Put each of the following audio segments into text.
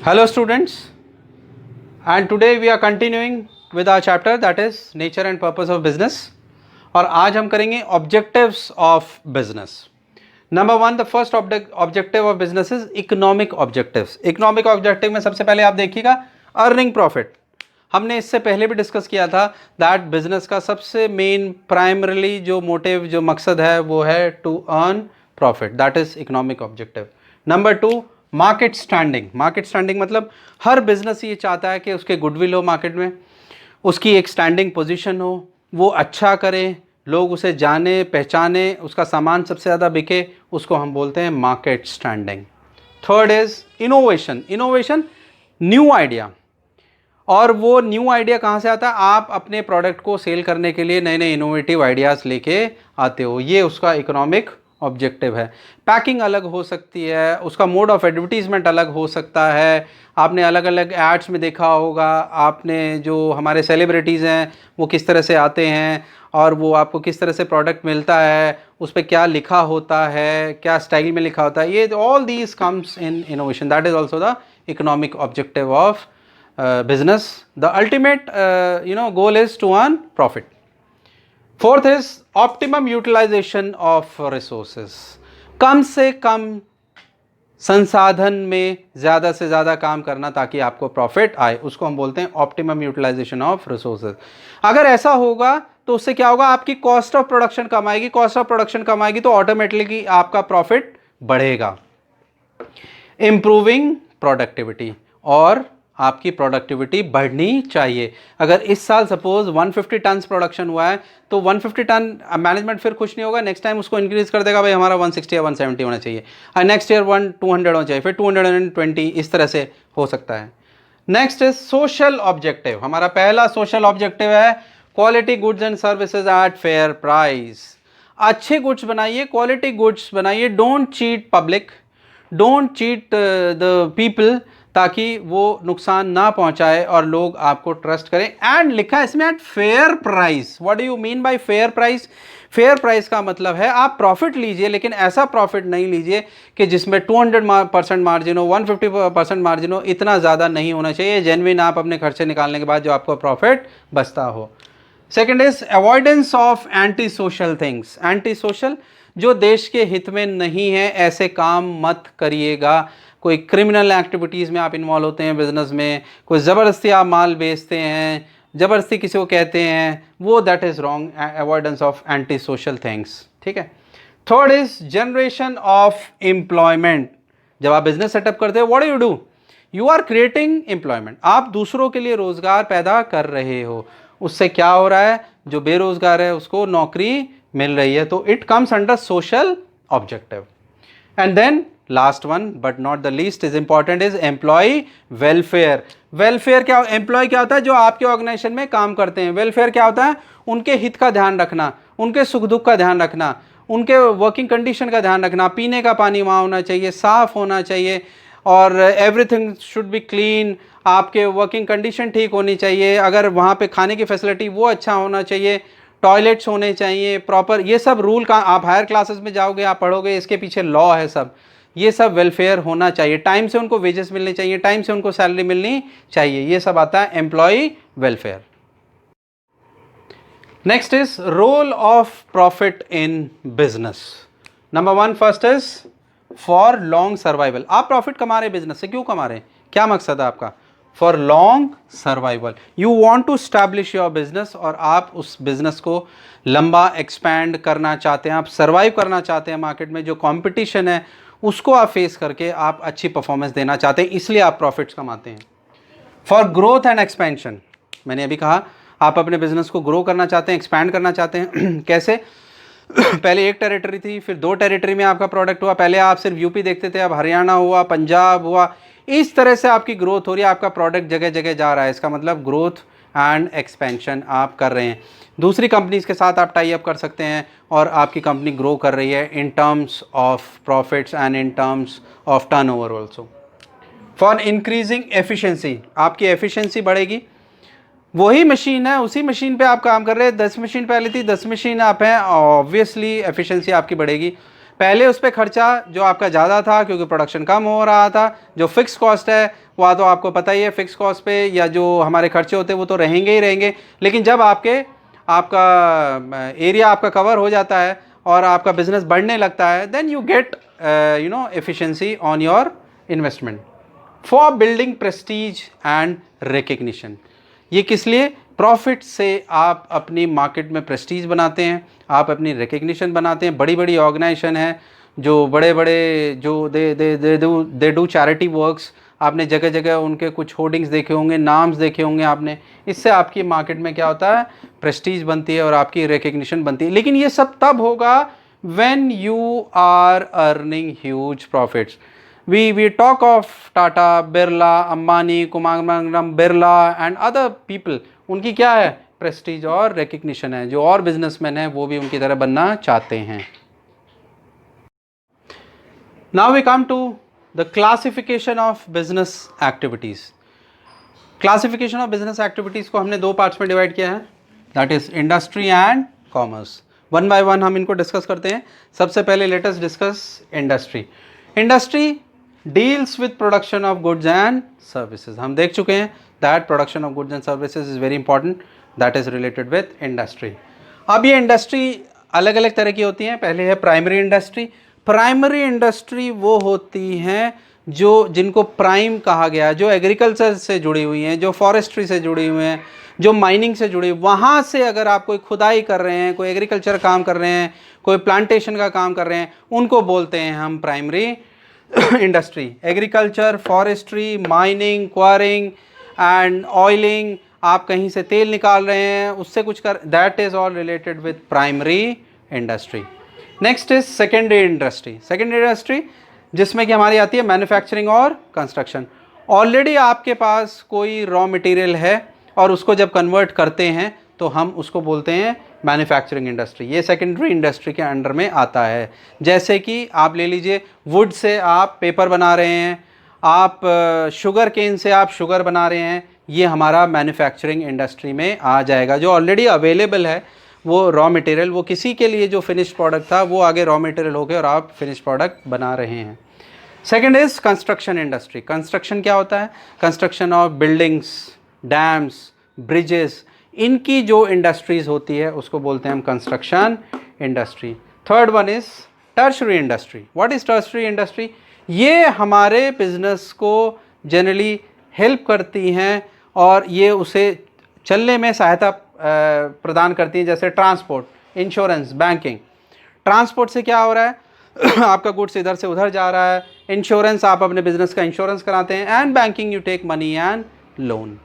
Hello students, and today we are continuing with our chapter that is nature and purpose of business. और आज हम करेंगे objectives of business. Number one, the first objective of business is economic objectives. Economic objective में सबसे पहले आप देखिएगा earning profit. हमने इससे पहले भी डिस्कस किया था दैट बिजनेस का सबसे मेन प्राइमरीली जो मोटिव जो मकसद है वो है to earn profit, that is economic objective. Number two, market standing. Market standing मतलब हर बिजनेस ये चाहता है कि उसके गुडविल हो मार्केट में, उसकी एक स्टैंडिंग पोजीशन हो, वो अच्छा करे, लोग उसे जाने पहचाने, उसका सामान सबसे ज़्यादा बिके, उसको हम बोलते हैं market standing. Third is innovation. Innovation new idea, और वो न्यू आइडिया कहाँ से आता है? आप अपने प्रोडक्ट को सेल करने के लिए नए नए इनोवेटिव आइडियाज़ लेके आते हो, ये उसका इकोनॉमिक ऑब्जेक्टिव है. पैकिंग अलग हो सकती है, उसका मोड ऑफ एडवर्टीजमेंट अलग हो सकता है. आपने अलग अलग एड्स में देखा होगा, आपने जो हमारे सेलिब्रिटीज़ हैं वो किस तरह से आते हैं और वो आपको किस तरह से प्रोडक्ट मिलता है, उस पर क्या लिखा होता है, क्या स्टाइल में लिखा होता है, ये all these comes in innovation. That is also the economic objective of business. The ultimate goal is to earn profit. Fourth is optimum utilization of resources. कम से कम संसाधन में ज़्यादा से ज़्यादा काम करना ताकि आपको प्रॉफिट आए, उसको हम बोलते हैं ऑप्टिमम यूटिलाइजेशन ऑफ रिसोर्सेज. अगर ऐसा होगा तो उससे क्या होगा? आपकी कॉस्ट ऑफ प्रोडक्शन कम आएगी. कॉस्ट ऑफ प्रोडक्शन कम आएगी तो ऑटोमेटिकली आपका प्रॉफिट बढ़ेगा. इम्प्रूविंग प्रोडक्टिविटी, और आपकी प्रोडक्टिविटी बढ़नी चाहिए. अगर इस साल सपोज 150 टन प्रोडक्शन हुआ है तो 150 टन मैनेजमेंट फिर खुश नहीं होगा, नेक्स्ट टाइम उसको इंक्रीज कर देगा, भाई हमारा 160 या 170 होना चाहिए, और नेक्स्ट ईयर 200 होना चाहिए, फिर 220, इस तरह से हो सकता है. Next is social objective. हमारा पहला सोशल ऑब्जेक्टिव है quality goods and services at fair price. अच्छे गुड्स बनाइए, क्वालिटी गुड्स बनाइए, don't cheat public, don't cheat the people, ताकि वो नुकसान ना पहुंचाए और लोग आपको ट्रस्ट करें. एंड लिखा है इसमें at fair price. What do you mean by fair price? Fair price का मतलब है आप प्रॉफिट लीजिए, लेकिन ऐसा प्रॉफिट नहीं लीजिए कि जिसमें 200% मार्जिन हो, 150% मार्जिन हो. इतना ज़्यादा नहीं होना चाहिए. जेन्युइन आप अपने खर्चे निकालने के बाद जो आपको प्रॉफिट बचता हो. Second is avoidance of anti social things. Anti social, जो देश के हित में नहीं है ऐसे काम मत करिएगा. कोई क्रिमिनल एक्टिविटीज़ में आप इन्वॉल्व होते हैं बिजनेस में, कोई ज़बरदस्ती आप माल बेचते हैं, ज़बरदस्ती किसी को कहते हैं, वो that is wrong. Avoidance of anti social things. ठीक है. Third is generation of employment. जब आप बिजनेस सेटअप करते हो, what do? You are creating employment. आप दूसरों के लिए रोज़गार पैदा कर रहे हो. उससे क्या हो रहा है? जो बेरोज़गार है उसको नौकरी मिल रही है. तो it comes under social objective. And then last one but not the least is important is employ welfare. Welfare क्या? एम्प्लॉय क्या होता है? जो आपके ऑर्गेनाइजेशन में काम करते हैं. वेलफेयर क्या होता है? उनके हित का ध्यान रखना, उनके सुख दुख का ध्यान रखना, उनके वर्किंग कंडीशन का ध्यान रखना. पीने का पानी वहाँ होना चाहिए, साफ़ होना चाहिए, और एवरीथिंग शुड बी क्लीन. आपके वर्किंग कंडीशन ठीक होनी चाहिए. अगर वहाँ पे खाने की फैसिलिटी वो अच्छा होना चाहिए, टॉयलेट्स होने चाहिए प्रॉपर. ये सब रूल का आप हायर क्लासेस में जाओगे, आप पढ़ोगे, इसके पीछे लॉ है सब. ये सब वेलफेयर होना चाहिए. टाइम से उनको वेजेस मिलने चाहिए, टाइम से उनको सैलरी मिलनी चाहिए. ये सब आता है employ welfare. Next is role of profit in business. Number one, first is for long survival. आप प्रॉफिट कमा रहे बिजनेस से, क्यों कमा रहे हैं? क्या मकसद है आपका? For long survival. You want to establish your business, और आप उस बिजनेस को लंबा एक्सपैंड करना चाहते हैं, आप सर्वाइव करना चाहते हैं मार्केट में. जो कंपटीशन है उसको आप फेस करके आप अच्छी परफॉर्मेंस देना चाहते हैं, इसलिए आप प्रॉफिट्स कमाते हैं. For growth and expansion. मैंने अभी कहा आप अपने बिजनेस को ग्रो करना चाहते हैं, एक्सपैंड करना चाहते हैं. कैसे? पहले एक टेरिटरी थी, फिर 2 टेरिटरी में आपका प्रोडक्ट हुआ. पहले आप सिर्फ यूपी देखते थे, अब हरियाणा हुआ, पंजाब हुआ. इस तरह से आपकी ग्रोथ हो रही है, आपका प्रोडक्ट जगह जगह जा रहा है. इसका मतलब ग्रोथ एंड एक्सपेंशन आप कर रहे हैं. दूसरी कंपनीज के साथ आप टाई अप कर सकते हैं और आपकी कंपनी ग्रो कर रही है in terms of profits and in terms of turnover also. For increasing efficiency. आपकी एफिशिएंसी बढ़ेगी. वही मशीन है, उसी मशीन पे आप काम कर रहे हैं. 10 मशीन पहले थी, 10 मशीन आप हैं, ऑब्वियसली एफिशिएंसी आपकी बढ़ेगी. पहले उस पर खर्चा जो आपका ज़्यादा था क्योंकि प्रोडक्शन कम हो रहा था, जो फिक्स कॉस्ट है वह तो आपको पता ही है, फिक्स कॉस्ट पे या जो हमारे खर्चे होते हैं वो तो रहेंगे ही रहेंगे। लेकिन जब आपका एरिया आपका कवर हो जाता है और आपका बिजनेस बढ़ने लगता है, then you get efficiency on your investment for building prestige and recognition. ये किस लिए? प्रॉफिट से आप अपनी मार्केट में प्रेस्टीज बनाते हैं, आप अपनी रिकग्निशन बनाते हैं। बड़ी बड़ी ऑर्गेनाइजेशन है जो बड़े बड़े जो दे डू चैरिटी वर्क्स, आपने जगह जगह उनके कुछ होर्डिंग्स देखे होंगे, नाम्स देखे होंगे आपने। इससे आपकी मार्केट में क्या होता है? प्रेस्टीज बनती है और आपकी रिकग्निशन बनती है। लेकिन ये सब तब होगा when you are earning huge profits. We talk of Tata, Birla, Ambani, Kumaram Birla and other people, उनकी क्या है? प्रेस्टीज और रिकग्निशन है। जो और बिजनेसमैन है वो भी उनकी तरह बनना चाहते हैं। Now we come to the classification of business activities. Classification of business activities को हमने दो पार्ट्स में डिवाइड किया है, that is industry and commerce. One by one हम इनको डिस्कस करते हैं। सबसे पहले let us discuss industry. Industry deals with production of goods and services. हम देख चुके हैं that production of goods and services is very important, that is related with industry. अब ये इंडस्ट्री अलग अलग तरह की होती हैं। पहले है प्राइमरी इंडस्ट्री। प्राइमरी इंडस्ट्री वो होती हैं जो जिनको प्राइम कहा गया, जो एग्रीकल्चर से जुड़ी हुई हैं, जो फॉरेस्ट्री से जुड़ी हुई हैं, जो माइनिंग से जुड़ी। वहाँ से अगर आप कोई खुदाई कर रहे हैं, कोई एग्रीकल्चर काम कर रहे हैं, कोई प्लांटेशन का काम कर रहे हैं, उनको बोलते हैं हम primary industry. Agriculture, forestry, mining, quarrying and oiling, आप कहीं से तेल निकाल रहे हैं, उससे कुछ कर, that is all related with primary industry. Next is secondary industry. Secondary industry जिसमें कि हमारी आती है मैन्युफैक्चरिंग और कंस्ट्रक्शन। ऑलरेडी आपके पास कोई रॉ मटेरियल है और उसको जब कन्वर्ट करते हैं तो हम उसको बोलते हैं मैन्युफैक्चरिंग इंडस्ट्री। ये सेकेंडरी इंडस्ट्री के अंडर में आता है। जैसे कि आप ले लीजिए, वुड से आप पेपर बना रहे हैं, आप शुगर केन से आप शुगर बना रहे हैं, ये हमारा मैन्युफैक्चरिंग इंडस्ट्री में आ जाएगा। जो ऑलरेडी अवेलेबल है वो रॉ मटेरियल, वो किसी के लिए जो फिनिश्ड प्रोडक्ट था वो आगे रॉ मटेरियल हो गया और आप फिनिश्ड प्रोडक्ट बना रहे हैं। Second is construction industry. Construction क्या होता है? Construction of buildings, dams, bridges, इनकी जो इंडस्ट्रीज होती है उसको बोलते हैं हम construction industry. Third one is tertiary industry. What is tertiary industry? ये हमारे बिजनेस को जनरली हेल्प करती हैं और ये उसे चलने में सहायता प्रदान करती हैं, जैसे ट्रांसपोर्ट, इंश्योरेंस, बैंकिंग। ट्रांसपोर्ट से क्या हो रहा है? आपका गुड्स इधर से उधर जा रहा है। इंश्योरेंस, आप अपने बिजनेस का इंश्योरेंस कराते हैं। And banking, you take money and loan.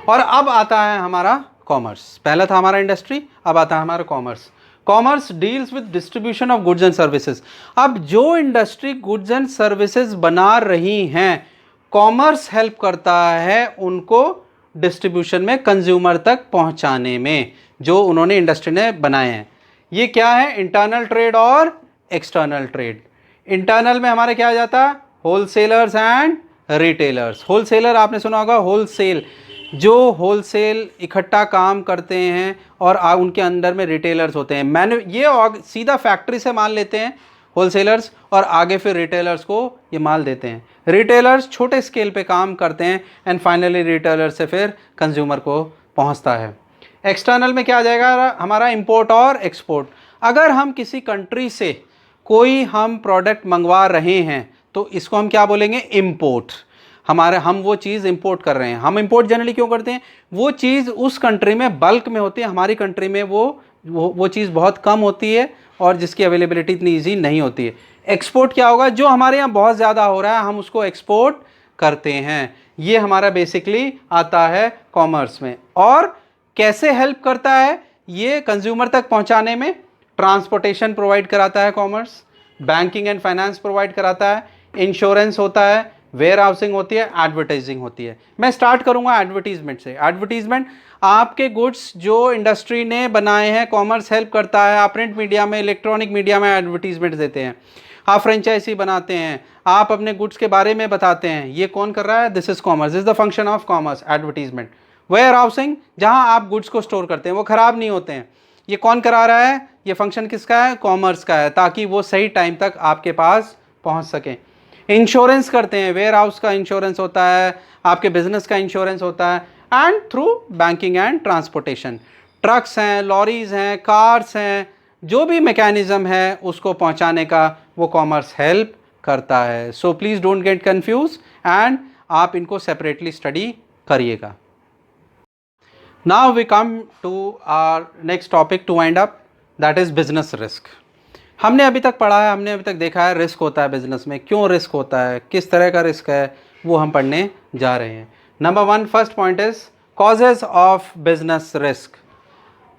और अब आता है हमारा कॉमर्स। पहला था हमारा इंडस्ट्री, अब आता है हमारा commerce. Commerce deals with distribution of goods and services. अब जो इंडस्ट्री गुड्स एंड सर्विसेज बना रही हैं, कॉमर्स हेल्प करता है उनको डिस्ट्रीब्यूशन में, कंज्यूमर तक पहुंचाने में, जो उन्होंने इंडस्ट्री ने बनाए हैं। ये क्या है? इंटरनल ट्रेड और एक्सटर्नल ट्रेड। इंटरनल में हमारे क्या आ जाता है? Wholesalers and retailers. होलसेलर आपने सुना होगा, होलसेल, जो होलसेल इकट्ठा काम करते हैं और उनके अंदर में रिटेलर्स होते हैं। ये सीधा फैक्ट्री से माल लेते हैं होलसेलर्स और आगे फिर रिटेलर्स को ये माल देते हैं। रिटेलर्स छोटे स्केल पे काम करते हैं एंड फाइनली रिटेलर से फिर कंज्यूमर को पहुंचता है। एक्सटर्नल में क्या आ जाएगा हमारा? इंपोर्ट और एक्सपोर्ट। अगर हम किसी कंट्री से कोई हम प्रोडक्ट मंगवा रहे हैं तो इसको हम क्या बोलेंगे? इम्पोर्ट। हम वो चीज़ इंपोर्ट कर रहे हैं। हम इंपोर्ट जनरली क्यों करते हैं? वो चीज़ उस कंट्री में बल्क में होती है, हमारी कंट्री में वो चीज़ बहुत कम होती है और जिसकी अवेलेबिलिटी इतनी ईजी नहीं होती है। एक्सपोर्ट क्या होगा? जो हमारे यहाँ बहुत ज़्यादा हो रहा है हम उसको एक्सपोर्ट करते हैं। ये हमारा बेसिकली आता है कॉमर्स में। और कैसे हेल्प करता है ये कंज्यूमर तक पहुँचाने में? ट्रांसपोर्टेशन प्रोवाइड कराता है commerce, banking and finance provide कराता है, इंश्योरेंस होता है, वेयर हाउसिंग होती है, एडवर्टाइजिंग होती है। मैं स्टार्ट करूंगा एडवर्टीजमेंट से। एडवर्टीजमेंट, आपके गुड्स जो इंडस्ट्री ने बनाए हैं, कॉमर्स हेल्प करता है। आप प्रिंट मीडिया में, इलेक्ट्रॉनिक मीडिया में एडवर्टीजमेंट देते हैं, आप फ्रेंचाइजी बनाते हैं, आप अपने गुड्स के बारे में बताते हैं। ये कौन कर रहा है? This is commerce, this is the function of commerce, advertisement. Warehousing, जहां आप गुड्स को स्टोर करते हैं, वो खराब नहीं होते हैं, ये कौन करा रहा है? ये फंक्शन किसका है? कॉमर्स का है, ताकि वो सही टाइम तक आपके पास पहुंच सके। इंश्योरेंस करते हैं, वेयर हाउस का इंश्योरेंस होता है, आपके बिजनेस का इंश्योरेंस होता है, and through banking and transportation, trucks हैं, लॉरीज हैं, कार्स हैं, जो भी मैकेनिज्म है उसको पहुंचाने का वो कॉमर्स हेल्प करता है। So please don't get confuse and आप इनको सेपरेटली स्टडी करिएगा। Now we come to our next topic to wind up, that is business risk. हमने अभी तक पढ़ा है, हमने अभी तक देखा है रिस्क होता है बिजनेस में, क्यों रिस्क होता है, किस तरह का रिस्क है, वो हम पढ़ने जा रहे हैं। Number 1, first point is causes of business risk.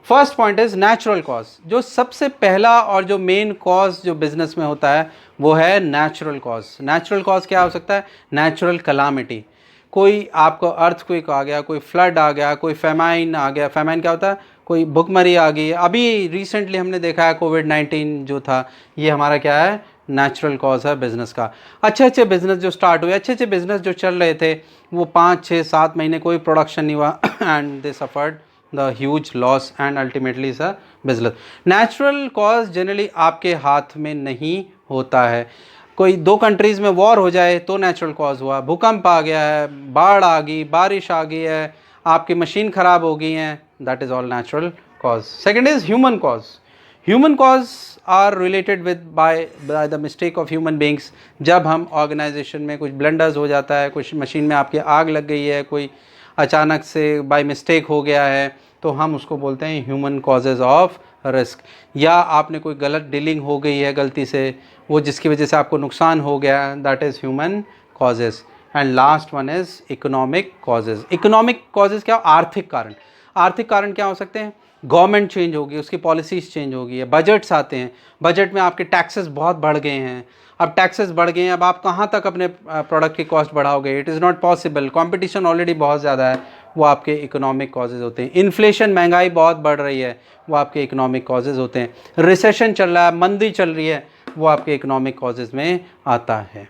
First point is natural cause. जो सबसे पहला और जो मेन कॉज जो बिजनेस में होता है वो है नेचुरल कॉज। नेचुरल कॉज क्या हो सकता है? नेचुरल कलामिटी, कोई आपको अर्थक्वेक आ गया, कोई फ्लड आ गया, कोई फेमाइन आ गया। फेमाइन क्या होता है? कोई भुखमरी आ गई। अभी रिसेंटली हमने देखा है कोविड-19 जो था, ये हमारा क्या है? नेचुरल कॉज है बिज़नेस का। अच्छे बिज़नेस जो स्टार्ट हुए, अच्छे बिज़नेस जो चल रहे थे, वो 5, 6, 7 महीने कोई प्रोडक्शन नहीं हुआ and they suffered the huge loss and ultimately is a business. Natural cause generally आपके हाथ में नहीं होता है। कोई 2 कंट्रीज़ में वॉर हो जाए तो नेचुरल कॉज हुआ, भूकंप आ गया है, बाढ़ आ गई, बारिश आ गई है, आपकी मशीन ख़राब हो गई हैं, that is all natural cause. Second is human cause. Human cause are related with by the mistake of human beings. जब हम ऑर्गेनाइजेशन में कुछ ब्लंडर्स हो जाता है, कुछ मशीन में आपकी आग लग गई है, कोई अचानक से बाय मिस्टेक हो गया है, तो हम उसको बोलते हैं ह्यूमन कॉजेज़ ऑफ रिस्क। या आपने कोई गलत डीलिंग हो गई है गलती से, वो जिसकी वजह से आपको नुकसान हो गया, that is human causes. And last one is economic causes. Economic causes क्या? आर्थिक कारण। आर्थिक कारण क्या हो सकते हैं? गवर्नमेंट चेंज होगी, उसकी पॉलिसीज़ चेंज होगी है, बजट्स आते हैं, बजट में आपके टैक्सेस बहुत बढ़ गए हैं, अब टैक्सेस बढ़ गए हैं, अब आप कहाँ तक अपने प्रोडक्ट की कॉस्ट बढ़ाओगे? It is not possible, competition already बहुत ज़्यादा है, वो आपके इकोनॉमिक कॉजेज़ होते हैं। इन्फ्लेशन, महंगाई बहुत बढ़ रही है, वो आपके इकोनॉमिक कॉजेज़ होते हैं। रिसेशन चल रहा है, मंदी चल रही है, वो आपके इकोनॉमिक कॉजेज़ में आता है।